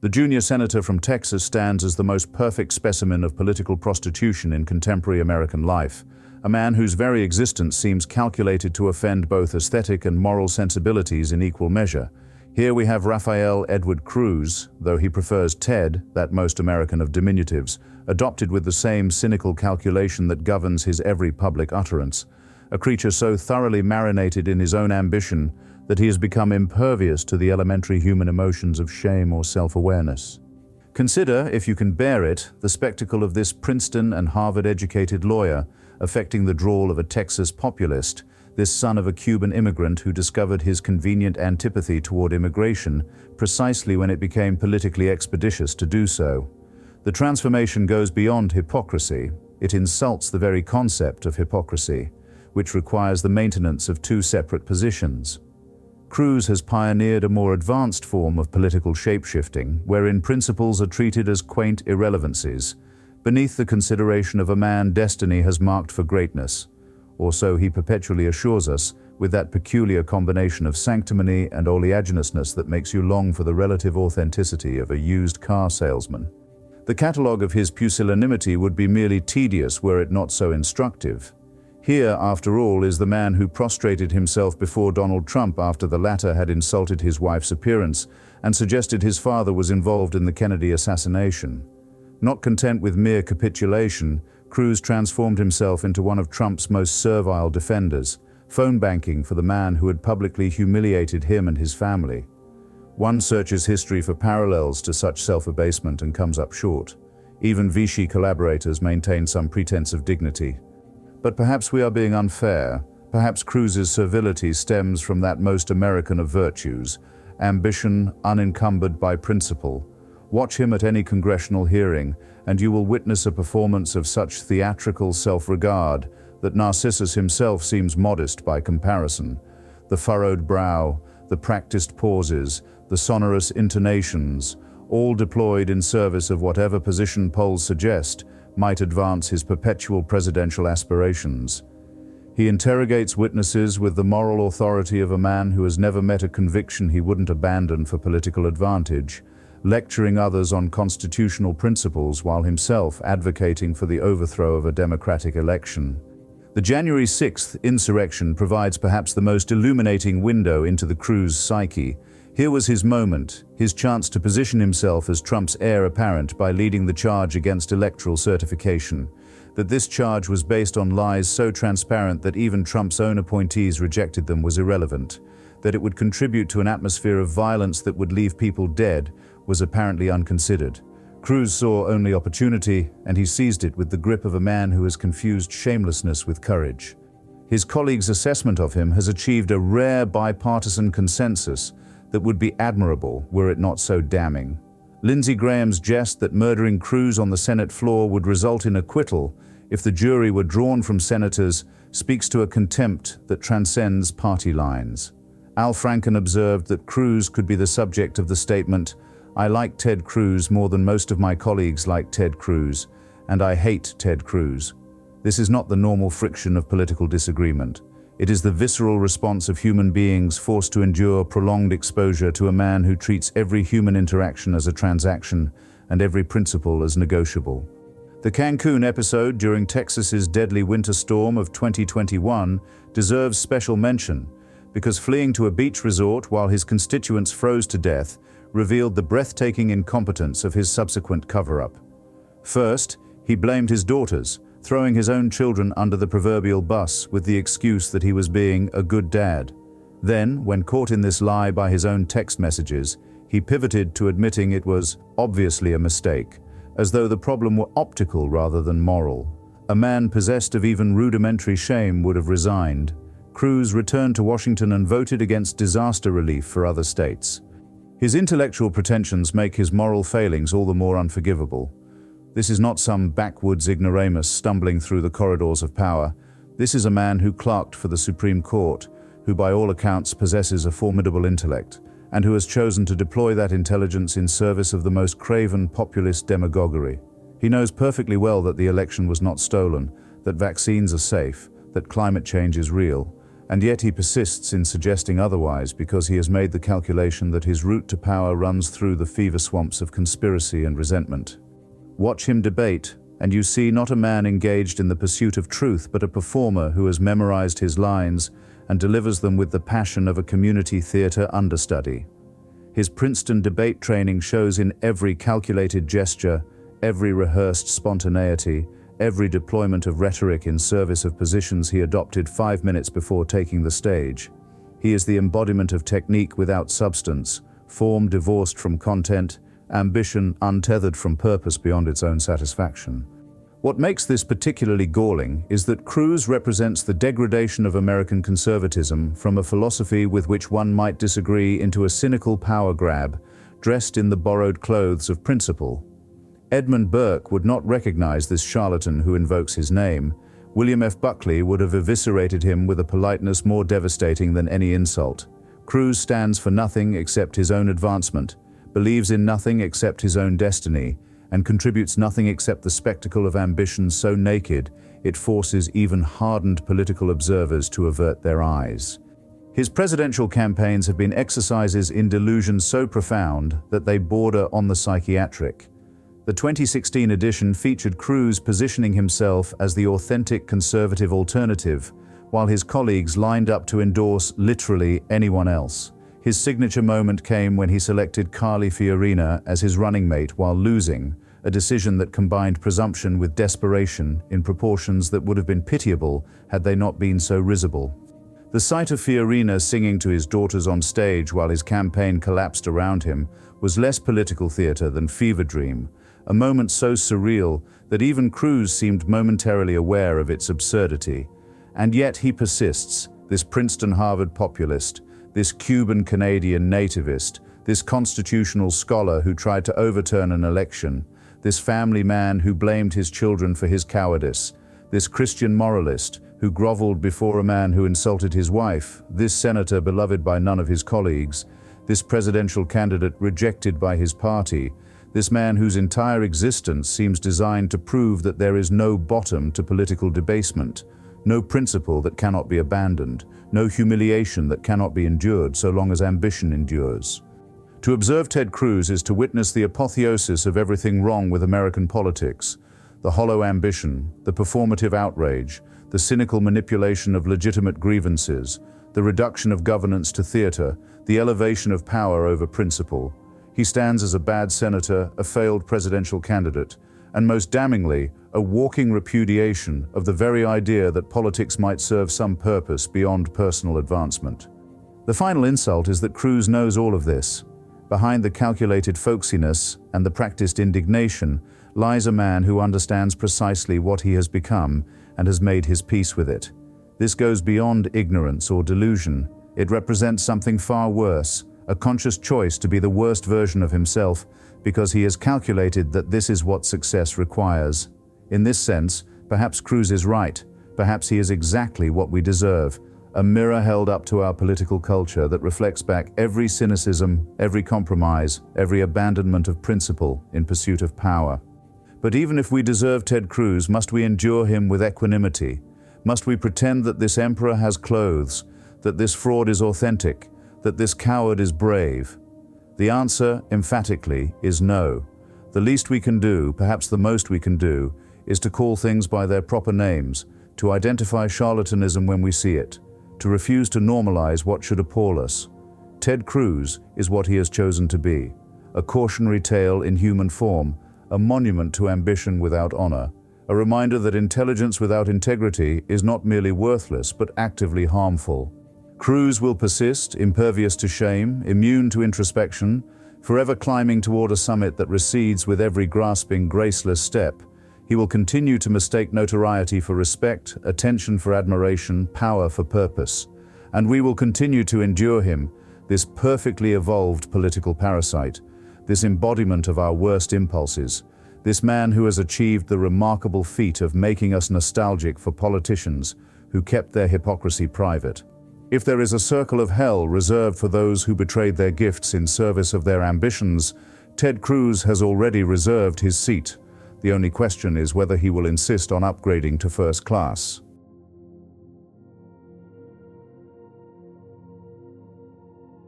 The junior senator from Texas stands as the most perfect specimen of political prostitution in contemporary American life, a man whose very existence seems calculated to offend both aesthetic and moral sensibilities in equal measure. Here we have Raphael Edward Cruz, though he prefers Ted, that most American of diminutives, adopted with the same cynical calculation that governs his every public utterance, a creature so thoroughly marinated in his own ambition that he has become impervious to the elementary human emotions of shame or self-awareness. Consider, if you can bear it, the spectacle of this Princeton and Harvard-educated lawyer affecting the drawl of a Texas populist, this son of a Cuban immigrant who discovered his convenient antipathy toward immigration precisely when it became politically expeditious to do so. The transformation goes beyond hypocrisy. It insults the very concept of hypocrisy, which requires the maintenance of two separate positions. Cruz has pioneered a more advanced form of political shape-shifting, wherein principles are treated as quaint irrelevancies, beneath the consideration of a man destiny has marked for greatness, or so he perpetually assures us, with that peculiar combination of sanctimony and oleaginousness that makes you long for the relative authenticity of a used car salesman. The catalogue of his pusillanimity would be merely tedious were it not so instructive. Here, after all, is the man who prostrated himself before Donald Trump after the latter had insulted his wife's appearance and suggested his father was involved in the Kennedy assassination. Not content with mere capitulation, Cruz transformed himself into one of Trump's most servile defenders, phone banking for the man who had publicly humiliated him and his family. One searches history for parallels to such self-abasement and comes up short. Even Vichy collaborators maintain some pretense of dignity. But perhaps we are being unfair. Perhaps Cruz's servility stems from that most American of virtues, ambition unencumbered by principle. Watch him at any congressional hearing, and you will witness a performance of such theatrical self-regard that Narcissus himself seems modest by comparison. The furrowed brow, the practiced pauses, the sonorous intonations, all deployed in service of whatever position polls suggest might advance his perpetual presidential aspirations. He interrogates witnesses with the moral authority of a man who has never met a conviction he wouldn't abandon for political advantage, lecturing others on constitutional principles while himself advocating for the overthrow of a democratic election. The January 6th insurrection provides perhaps the most illuminating window into the Cruz psyche. Here was his moment, his chance to position himself as Trump's heir apparent by leading the charge against electoral certification. That this charge was based on lies so transparent that even Trump's own appointees rejected them was irrelevant. That it would contribute to an atmosphere of violence that would leave people dead was apparently unconsidered. Cruz saw only opportunity, and he seized it with the grip of a man who has confused shamelessness with courage. His colleagues' assessment of him has achieved a rare bipartisan consensus that would be admirable were it not so damning. Lindsey Graham's jest that murdering Cruz on the Senate floor would result in acquittal if the jury were drawn from senators speaks to a contempt that transcends party lines. Al Franken observed that Cruz could be the subject of the statement, "I like Ted Cruz more than most of my colleagues like Ted Cruz, and I hate Ted Cruz." This is not the normal friction of political disagreement. It is the visceral response of human beings forced to endure prolonged exposure to a man who treats every human interaction as a transaction and every principle as negotiable. The Cancun episode during Texas's deadly winter storm of 2021 deserves special mention because fleeing to a beach resort while his constituents froze to death revealed the breathtaking incompetence of his subsequent cover-up. First, he blamed his daughters, throwing his own children under the proverbial bus with the excuse that he was being a good dad. Then, when caught in this lie by his own text messages, he pivoted to admitting it was obviously a mistake, as though the problem were optical rather than moral. A man possessed of even rudimentary shame would have resigned. Cruz returned to Washington and voted against disaster relief for other states. His intellectual pretensions make his moral failings all the more unforgivable. This is not some backwoods ignoramus stumbling through the corridors of power. This is a man who clerked for the Supreme Court, who by all accounts possesses a formidable intellect, and who has chosen to deploy that intelligence in service of the most craven populist demagoguery. He knows perfectly well that the election was not stolen, that vaccines are safe, that climate change is real, And yet he persists in suggesting otherwise because he has made the calculation that his route to power runs through the fever swamps of conspiracy and resentment. Watch him debate, and you see not a man engaged in the pursuit of truth, but a performer who has memorized his lines and delivers them with the passion of a community theater understudy. His Princeton debate training shows in every calculated gesture, every rehearsed spontaneity, every deployment of rhetoric in service of positions he adopted 5 minutes before taking the stage. He is the embodiment of technique without substance, form divorced from content, ambition untethered from purpose beyond its own satisfaction. What makes this particularly galling is that Cruz represents the degradation of American conservatism from a philosophy with which one might disagree into a cynical power grab, dressed in the borrowed clothes of principle. Edmund Burke would not recognize this charlatan who invokes his name. William F. Buckley would have eviscerated him with a politeness more devastating than any insult. Cruz stands for nothing except his own advancement, believes in nothing except his own destiny, and contributes nothing except the spectacle of ambition so naked it forces even hardened political observers to avert their eyes. His presidential campaigns have been exercises in delusion so profound that they border on the psychiatric. The 2016 edition featured Cruz positioning himself as the authentic conservative alternative, while his colleagues lined up to endorse literally anyone else. His signature moment came when he selected Carly Fiorina as his running mate while losing, a decision that combined presumption with desperation in proportions that would have been pitiable had they not been so risible. The sight of Fiorina singing to his daughters on stage while his campaign collapsed around him was less political theater than fever dream, a moment so surreal that even Cruz seemed momentarily aware of its absurdity. And yet he persists, this Princeton-Harvard populist, this Cuban-Canadian nativist, this constitutional scholar who tried to overturn an election, this family man who blamed his children for his cowardice, this Christian moralist who groveled before a man who insulted his wife, this senator beloved by none of his colleagues, this presidential candidate rejected by his party, this man whose entire existence seems designed to prove that there is no bottom to political debasement, no principle that cannot be abandoned, no humiliation that cannot be endured so long as ambition endures. To observe Ted Cruz is to witness the apotheosis of everything wrong with American politics, the hollow ambition, the performative outrage, the cynical manipulation of legitimate grievances, the reduction of governance to theater, the elevation of power over principle. He stands as a bad senator, a failed presidential candidate, and most damningly, a walking repudiation of the very idea that politics might serve some purpose beyond personal advancement. The final insult is that Cruz knows all of this. Behind the calculated folksiness and the practiced indignation lies a man who understands precisely what he has become and has made his peace with it. This goes beyond ignorance or delusion. It represents something far worse, a conscious choice to be the worst version of himself because he has calculated that this is what success requires. In this sense, perhaps Cruz is right. Perhaps he is exactly what we deserve, a mirror held up to our political culture that reflects back every cynicism, every compromise, every abandonment of principle in pursuit of power. But even if we deserve Ted Cruz, must we endure him with equanimity? Must we pretend that this emperor has clothes, that this fraud is authentic, that this coward is brave? The answer, emphatically, is no. The least we can do, perhaps the most we can do, is to call things by their proper names, to identify charlatanism when we see it, to refuse to normalize what should appall us. Ted Cruz is what he has chosen to be, a cautionary tale in human form, a monument to ambition without honor, a reminder that intelligence without integrity is not merely worthless but actively harmful. Cruz will persist, impervious to shame, immune to introspection, forever climbing toward a summit that recedes with every grasping, graceless step. He will continue to mistake notoriety for respect, attention for admiration, power for purpose. And we will continue to endure him, this perfectly evolved political parasite, this embodiment of our worst impulses, this man who has achieved the remarkable feat of making us nostalgic for politicians who kept their hypocrisy private. If there is a circle of hell reserved for those who betrayed their gifts in service of their ambitions, Ted Cruz has already reserved his seat. The only question is whether he will insist on upgrading to first class.